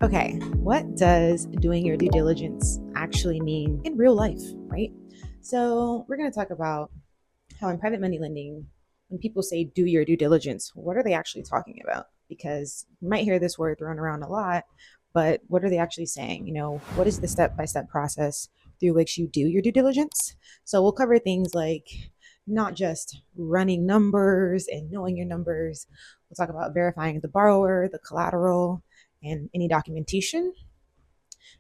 Okay, what does doing your due diligence actually mean in real life, right? So, we're going to talk about how in private money lending, when people say do your due diligence, what are they actually talking about? Because you might hear this word thrown around a lot, but what are they actually saying? What is the step by step process through which you do your due diligence? So, we'll cover things like not just running numbers and knowing your numbers. We'll talk about verifying the borrower, the collateral, and any documentation. And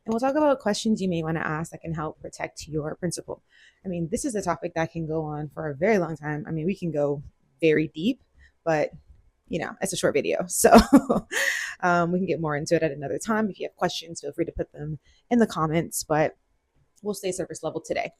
we'll talk about questions you may want to ask that can help protect your principal. I mean, this is a topic that can go on for a very long time. I mean, we can go very deep, but it's a short video. So we can get more into it at another time. If you have questions, feel free to put them in the comments, but we'll stay surface level today.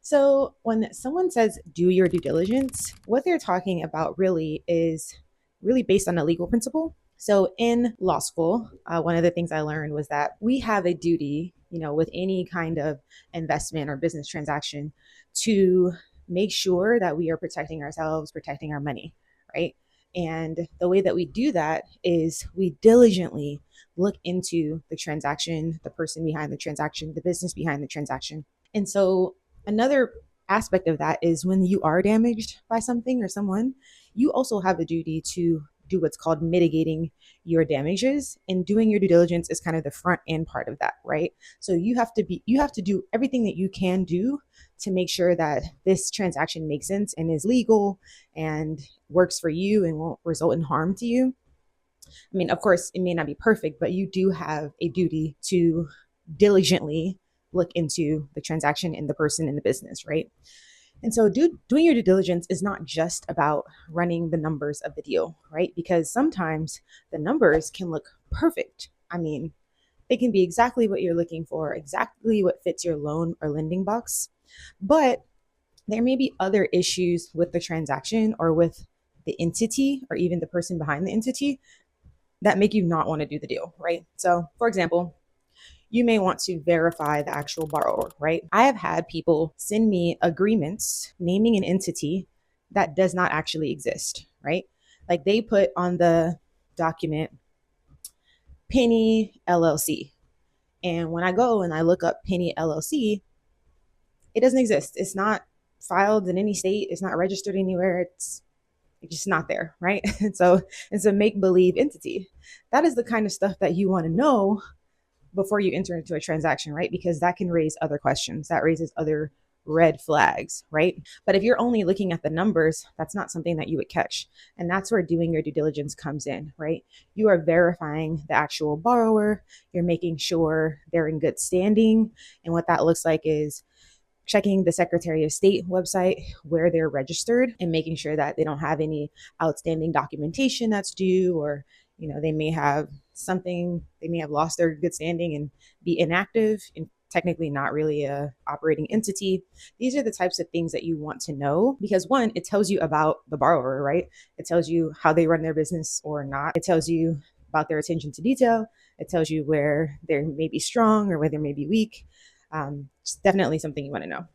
So when someone says do your due diligence, what they're talking about really is really based on a legal principle. So in law school, one of the things I learned was that we have a duty, with any kind of investment or business transaction to make sure that we are protecting ourselves, protecting our money, right? And the way that we do that is we diligently look into the transaction, the person behind the transaction, the business behind the transaction. And so another aspect of that is when you are damaged by something or someone, you also have a duty to do what's called mitigating your damages, and doing your due diligence is kind of the front end part of that, right? So you have to do everything that you can do to make sure that this transaction makes sense and is legal and works for you and won't result in harm to you. I mean, of course, it may not be perfect, but you do have a duty to diligently look into the transaction and the person in the business, right? And so doing your due diligence is not just about running the numbers of the deal, right? Because sometimes the numbers can look perfect. I mean, they can be exactly what you're looking for, exactly what fits your loan or lending box. But there may be other issues with the transaction or with the entity or even the person behind the entity that make you not want to do the deal, right? So, for example, you may want to verify the actual borrower, right? I have had people send me agreements naming an entity that does not actually exist, right? Like they put on the document Penny LLC. And when I go and I look up Penny LLC, it doesn't exist. It's not filed in any state, it's not registered anywhere. It's just not there, right? And so it's a make believe entity. That is the kind of stuff that you want to know before you enter into a transaction, right? Because that can raise other questions. That raises other red flags, right? But if you're only looking at the numbers, that's not something that you would catch. And that's where doing your due diligence comes in, right? You are verifying the actual borrower, you're making sure they're in good standing. And what that looks like is checking the Secretary of State website where they're registered and making sure that they don't have any outstanding documentation that's due, or they may have something, they may have lost their good standing and be inactive and technically not really a operating entity. These are the types of things that you want to know because one, it tells you about the borrower, right? It tells you how they run their business or not. It tells you about their attention to detail. It tells you where they may be strong or where they may be weak. It's definitely something you want to know.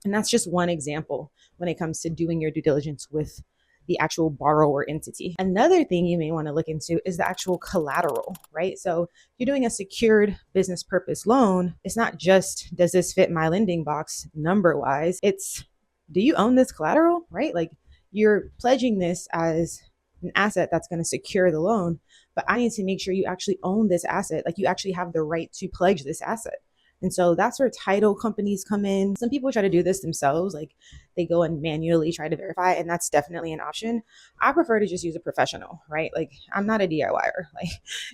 And that's just one example when it comes to doing your due diligence with the actual borrower entity. Another thing you may want to look into is the actual collateral, right? So if you're doing a secured business purpose loan, it's not just does this fit my lending box number wise, it's do you own this collateral, right? Like you're pledging this as an asset that's going to secure the loan, but I need to make sure you actually own this asset, like you actually have the right to pledge this asset. And so that's where title companies come in. Some people try to do this themselves, like they go and manually try to verify, and that's definitely an option. I prefer to just use a professional, right? Like I'm not a DIYer. Like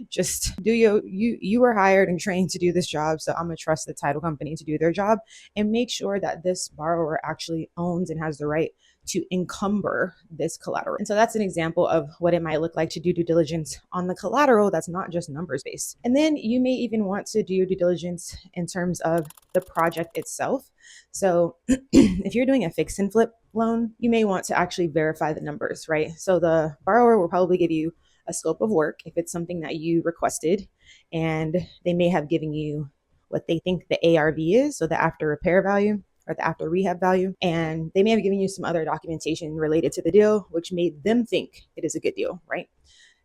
just do you were hired and trained to do this job, so I'm gonna trust the title company to do their job and make sure that this borrower actually owns and has the right to encumber this collateral. And so that's an example of what it might look like to do due diligence on the collateral that's not just numbers based. And then you may even want to do your due diligence in terms of the project itself. So if you're doing a fix and flip loan, you may want to actually verify the numbers, right? So the borrower will probably give you a scope of work if it's something that you requested, and they may have given you what they think the ARV is, so the after repair value or the after rehab value. And they may have given you some other documentation related to the deal, which made them think it is a good deal, right?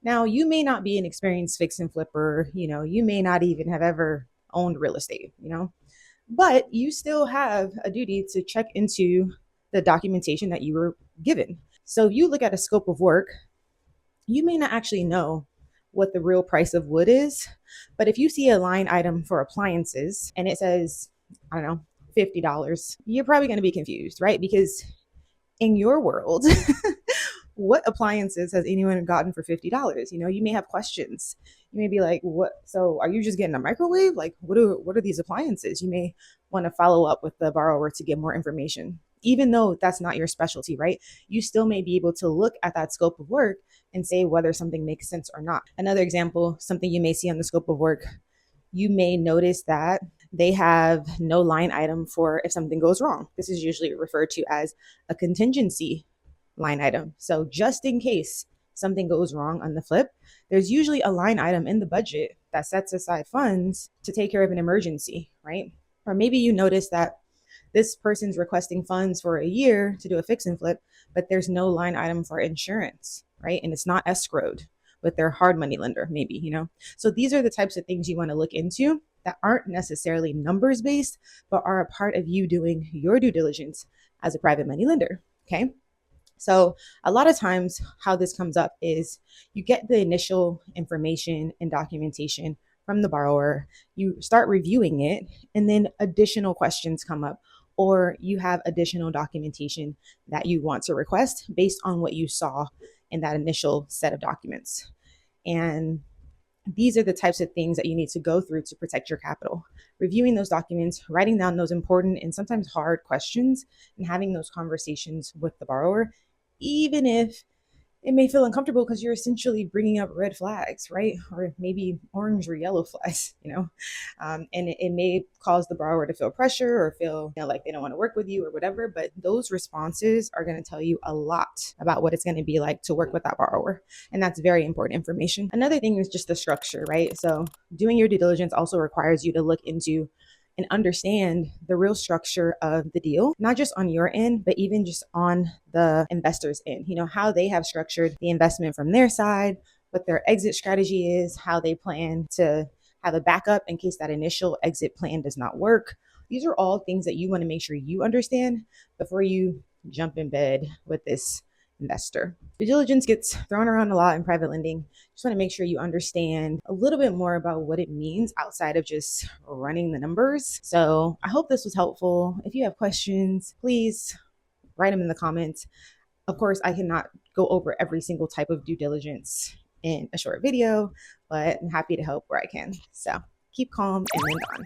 Now, you may not be an experienced fix and flipper, you may not even have ever owned real estate, but you still have a duty to check into the documentation that you were given. So if you look at a scope of work, you may not actually know what the real price of wood is, but if you see a line item for appliances and it says, I don't know, $50, you're probably going to be confused, right? Because in your world, what appliances has anyone gotten for $50? You may have questions. You may be like, what? So are you just getting a microwave? Like, what are these appliances? You may want to follow up with the borrower to get more information. Even though that's not your specialty, right? You still may be able to look at that scope of work and say whether something makes sense or not. Another example, something you may see on the scope of work, you may notice that they have no line item for if something goes wrong. This is usually referred to as a contingency line item. So just in case something goes wrong on the flip, there's usually a line item in the budget that sets aside funds to take care of an emergency, right? Or maybe you notice that this person's requesting funds for a year to do a fix and flip, but there's no line item for insurance, right? And it's not escrowed with their hard money lender, maybe. So these are the types of things you want to look into that aren't necessarily numbers based, but are a part of you doing your due diligence as a private money lender. Okay. So a lot of times how this comes up is you get the initial information and documentation from the borrower, you start reviewing it, and then additional questions come up, or you have additional documentation that you want to request based on what you saw in that initial set of documents. And these are the types of things that you need to go through to protect your capital. Reviewing those documents, writing down those important and sometimes hard questions, and having those conversations with the borrower, even if it may feel uncomfortable because you're essentially bringing up red flags, right? Or maybe orange or yellow flags, and it may cause the borrower to feel pressure or feel like they don't want to work with you or whatever. But those responses are going to tell you a lot about what it's going to be like to work with that borrower. And that's very important information. Another thing is just the structure, right? So doing your due diligence also requires you to look into and understand the real structure of the deal, not just on your end, but even just on the investor's end, how they have structured the investment from their side, what their exit strategy is, how they plan to have a backup in case that initial exit plan does not work. These are all things that you want to make sure you understand before you jump in bed with this investor. Due diligence gets thrown around a lot in private lending. Just want to make sure you understand a little bit more about what it means outside of just running the numbers. So I hope this was helpful. If you have questions, please write them in the comments. Of course, I cannot go over every single type of due diligence in a short video, but I'm happy to help where I can. So keep calm and lend on.